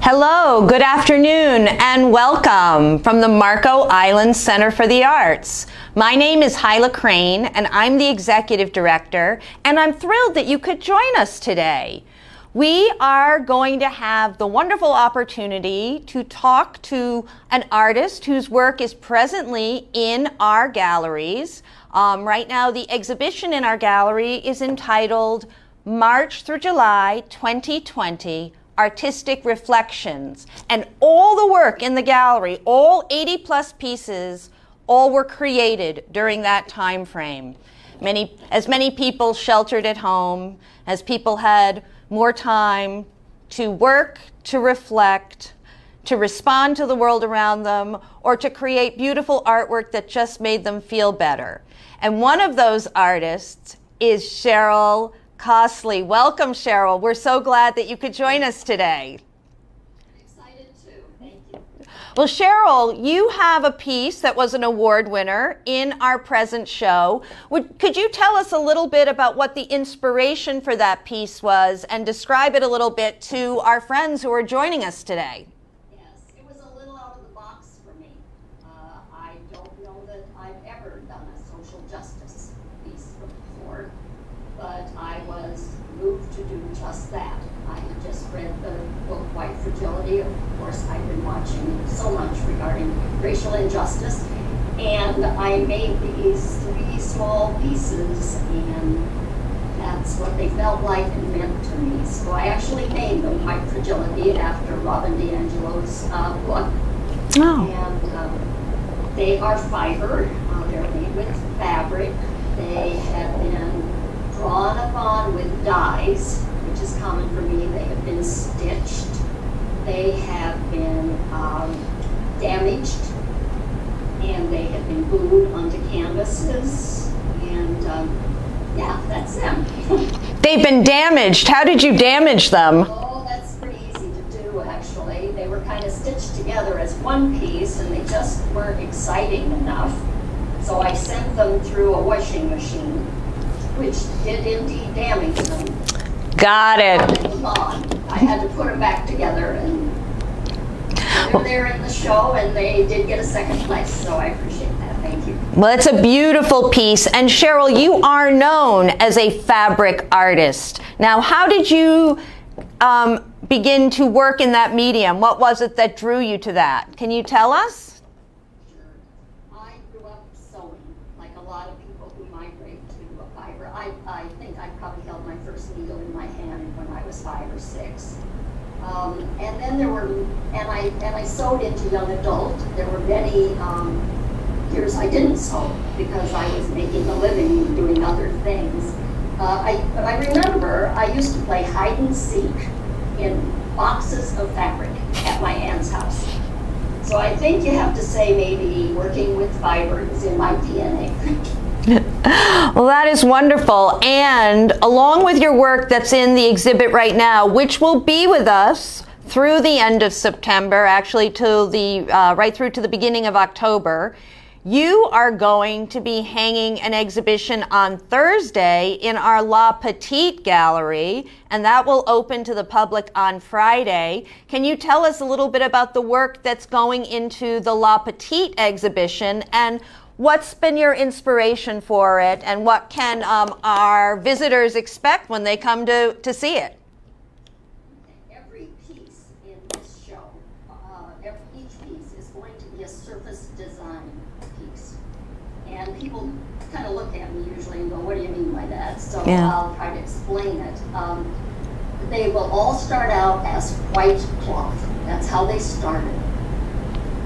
Hello, good afternoon, and welcome from the Marco Island Center for the Arts. My name is Hyla Crane, and I'm the Executive Director, and I'm thrilled that you could join us today. We are going to have the wonderful opportunity to talk to an artist whose work is presently in our galleries. Right now, the exhibition in our gallery is entitled March through July 2020, Artistic Reflections. And all the work in the gallery, all 80 plus pieces, all were created during that time frame. As many people sheltered at home, as people had more time to work, to reflect, to respond to the world around them, or to create beautiful artwork that just made them feel better. And one of those artists is Cheryl Costley. Welcome, Cheryl. We're so glad that you could join us today. I'm excited too. Thank you. Well, Cheryl, you have a piece that was an award winner in our present show. Could you tell us a little bit about what the inspiration for that piece was and describe it a little bit to our friends who are joining us today? Yes, it was a little out of the box for me. I don't know that I've ever done a social justice piece before, but I was moved to do just that. I had just read the book White Fragility. Of course, I've been watching so much regarding racial injustice, and I made these 3 small pieces, and that's what they felt like and meant to me. So I actually named them White Fragility after Robin DiAngelo's book. Oh. And they are fiber. They're made with fabric. They have been drawn upon with dyes, which is common for me. They have been stitched. They have been damaged, and they have been glued onto canvases. And yeah, that's them. They've been damaged. How did you damage them? Oh, that's pretty easy to do, actually. They were kind of stitched together as one piece, and they just weren't exciting enough. So I sent them through a washing machine, which did indeed damage them. Got it. I had to put them back together, and they're there in the show, and they did get a second place, so I appreciate that. Thank you. Well, it's a beautiful piece. And Cheryl, you are known as a fabric artist. Now, how did you begin to work in that medium? What was it that drew you to that? Can you tell us? Sure. I grew up sewing, like a lot of people who migrate to a fiber. I think I probably held my first needle in my hand when I was 5 or 6. And then there were, and I sewed into young adult. There were many years I didn't sew because I was making a living doing other things. But I remember I used to play hide and seek in boxes of fabric at my aunt's house. So I think you have to say maybe working with fiber is in my DNA. Well, that is wonderful. And along with your work that's in the exhibit right now, which will be with us through the end of September, actually till right through to the beginning of October, you are going to be hanging an exhibition on Thursday in our La Petite Gallery, and that will open to the public on Friday. Can you tell us a little bit about the work that's going into the La Petite exhibition, and what's been your inspiration for it, and what can our visitors expect when they come to see it? Every piece in this show, each piece is going to be a surface design piece. And people kind of look at me usually and go, what do you mean by that? So yeah. I'll try to explain it. They will all start out as white cloth. That's how they started.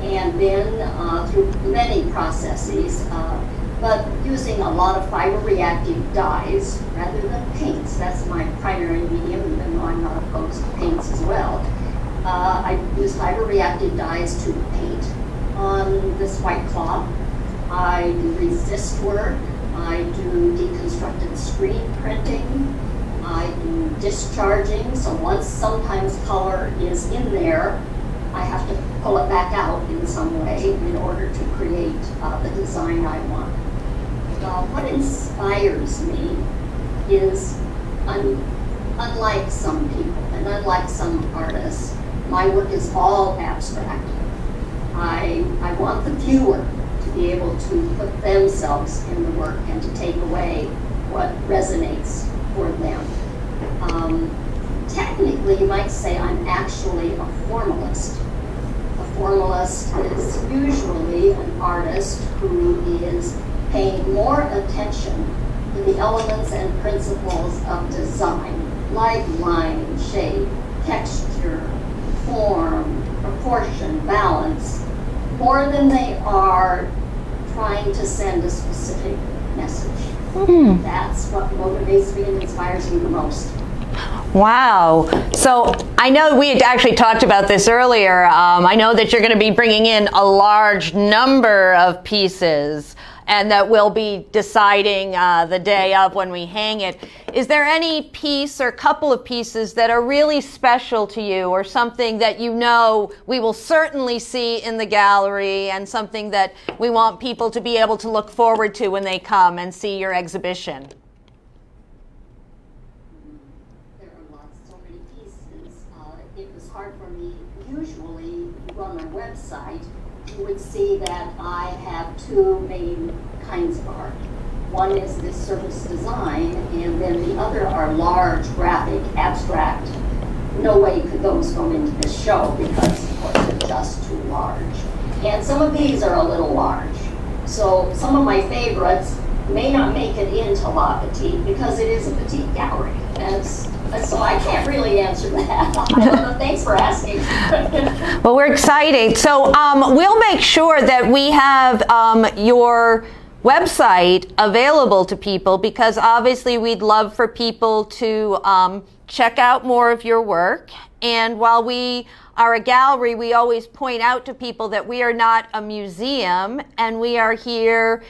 And then through many processes, but using a lot of fiber reactive dyes rather than paints. That's my primary medium, even though I'm not opposed to paints as well. I use fiber reactive dyes to paint on this white cloth. I do resist work. I do deconstructed screen printing. I do discharging. So once sometimes color is in there, I have to pull it back out in some way in order to create the design I want. What inspires me is, unlike some people and unlike some artists, my work is all abstract. I want the viewer to be able to put themselves in the work and to take away what resonates for them. Technically, you might say I'm actually a formalist. A formalist is usually an artist who is paying more attention to the elements and principles of design, like line, shape, texture, form, proportion, balance, more than they are trying to send a specific message. That's what motivates me and inspires me the most. Wow. So I know we had actually talked about this earlier. I know that you're going to be bringing in a large number of pieces and that we'll be deciding the day of when we hang it. Is there any piece or couple of pieces that are really special to you, or something that you know we will certainly see in the gallery, and something that we want people to be able to look forward to when they come and see your exhibition? There are lots, so many pieces. It was hard for me. Usually, if you go on my website, you would see that I have two main kinds of art. One is this surface design, and then the other are large, graphic, abstract. No way could those go into this show because, of course, they're just too large. And some of these are a little large. So some of my favorites may not make it into La Petite because it is a petite gallery. And so I can't really answer that. Thanks for asking. Well, we're excited. So we'll make sure that we have your website available to people, because obviously we'd love for people to check out more of your work. And while we are a gallery, we always point out to people that we are not a museum, and we are here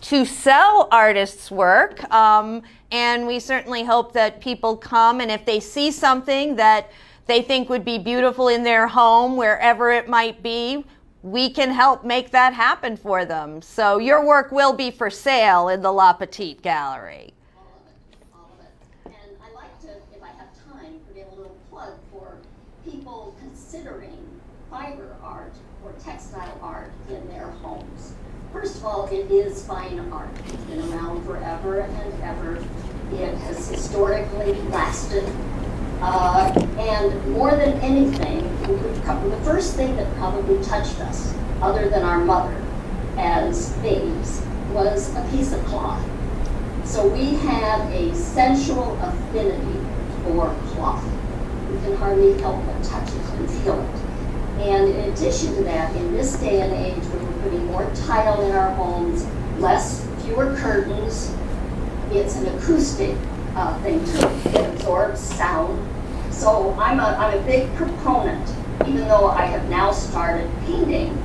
to sell artists' work. And we certainly hope that people come, and if they see something that they think would be beautiful in their home, wherever it might be, we can help make that happen for them. So your work will be for sale in the La Petite Gallery. All of it. And I like to, if I have time, put in a little plug for people considering fiber art or textile art in their homes. First of all, it is fine art. It's been around forever and ever. It has historically lasted. And more than anything, the first thing that probably touched us, other than our mother as babes, was a piece of cloth. So we have a sensual affinity for cloth. We can hardly help but touch it and feel it. And in addition to that, in this day and age, when we're putting more tile in our homes, fewer curtains, it's an acoustic thing too. It absorbs sound. So I'm a big proponent, even though I have now started painting.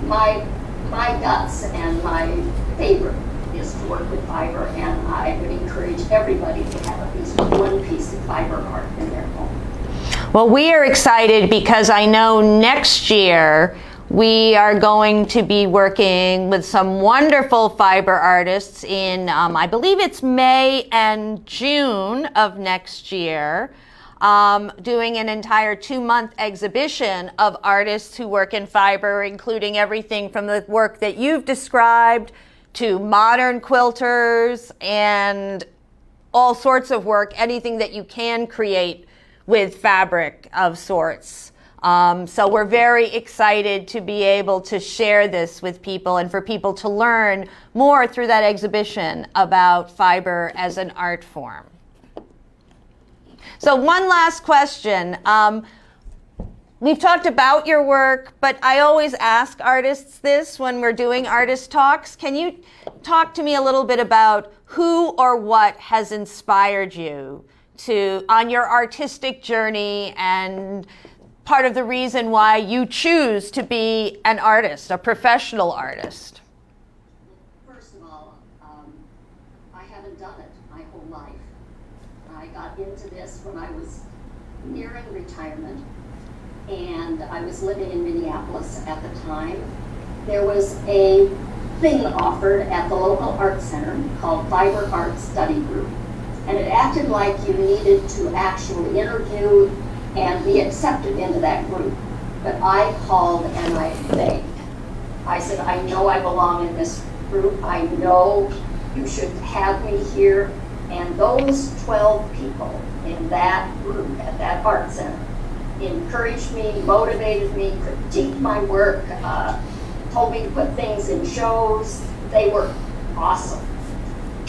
My guts and my favorite is to work with fiber, and I would encourage everybody to have at least one piece of fiber art in their home. Well, we are excited because I know next year we are going to be working with some wonderful fiber artists in, I believe it's May and June of next year, doing an entire 2-month exhibition of artists who work in fiber, including everything from the work that you've described to modern quilters and all sorts of work, anything that you can create with fabric of sorts. So we're very excited to be able to share this with people and for people to learn more through that exhibition about fiber as an art form. So one last question. We've talked about your work, but I always ask artists this when we're doing artist talks. Can you talk to me a little bit about who or what has inspired you on your artistic journey, and part of the reason why you choose to be an artist, a professional artist? First of all, I haven't done it my whole life. I got into this when I was nearing retirement, and I was living in Minneapolis at the time. There was a thing offered at the local art center called Fiber Art Study Group, and it acted like you needed to actually interview and be accepted into that group. But I called and I begged. I said, I know I belong in this group. I know you should have me here. And those 12 people in that group at that art center encouraged me, motivated me, critiqued my work, told me to put things in shows. They were awesome.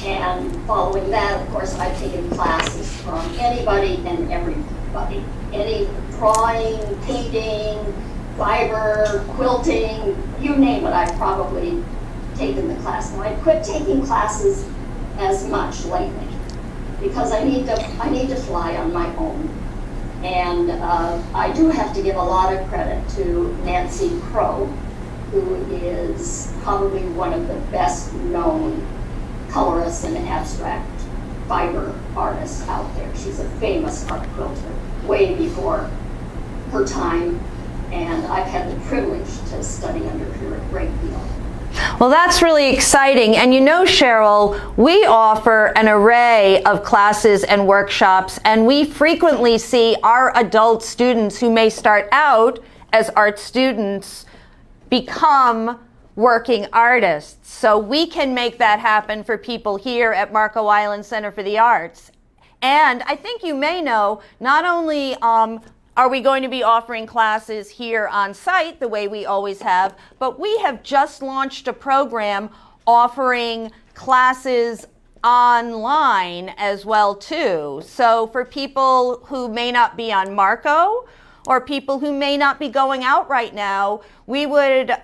And following that, of course, I've taken classes from anybody and everybody. Any drawing, painting, fiber, quilting, you name it, I've probably taken the class. Now, I quit taking classes as much lately because I need to fly on my own. And I do have to give a lot of credit to Nancy Crow, who is probably one of the best known colorists and abstract fiber artists out there. She's a famous art quilter, way before her time, and I've had the privilege to study under her a great deal. Well, that's really exciting. And you know, Cheryl, we offer an array of classes and workshops, and we frequently see our adult students who may start out as art students become working artists. So we can make that happen for people here at Marco Island Center for the Arts. And I think you may know, not only are we going to be offering classes here on site the way we always have, but we have just launched a program offering classes online as well too. So for people who may not be on Marco or people who may not be going out right now, we would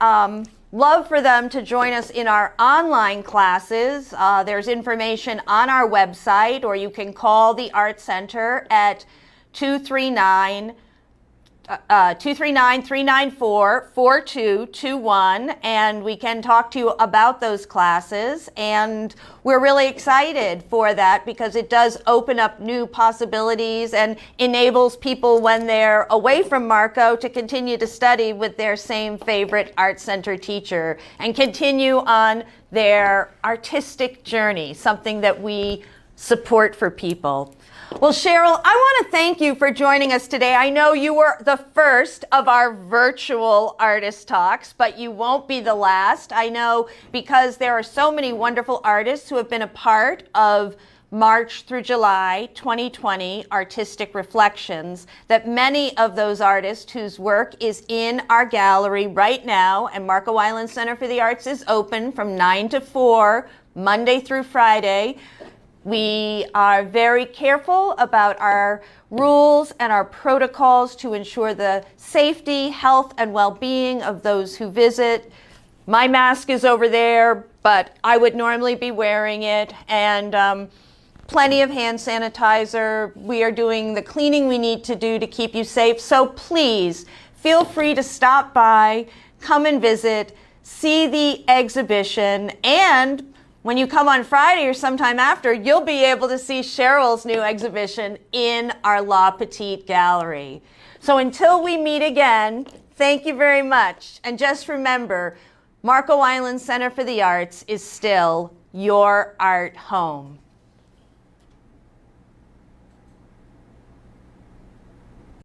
love for them to join us in our online classes. There's information on our website, or you can call the Art Center at 239-394-4221, and we can talk to you about those classes. And we're really excited for that because it does open up new possibilities and enables people when they're away from Marco to continue to study with their same favorite art center teacher and continue on their artistic journey, something that we support for people. Well, Cheryl, I want to thank you for joining us today. I know you were the first of our virtual artist talks, but you won't be the last. I know because there are so many wonderful artists who have been a part of March through July 2020 Artistic Reflections, that many of those artists whose work is in our gallery right now, and Marco Island Center for the Arts is open from 9 to 4, Monday through Friday. We are very careful about our rules and our protocols to ensure the safety, health, and well-being of those who visit. My mask is over there, but I would normally be wearing it, and plenty of hand sanitizer. We are doing the cleaning we need to do to keep you safe. So please feel free to stop by, come and visit, see the exhibition, and when you come on Friday or sometime after, you'll be able to see Cheryl's new exhibition in our La Petite Gallery. So until we meet again, thank you very much. And just remember, Marco Island Center for the Arts is still your art home.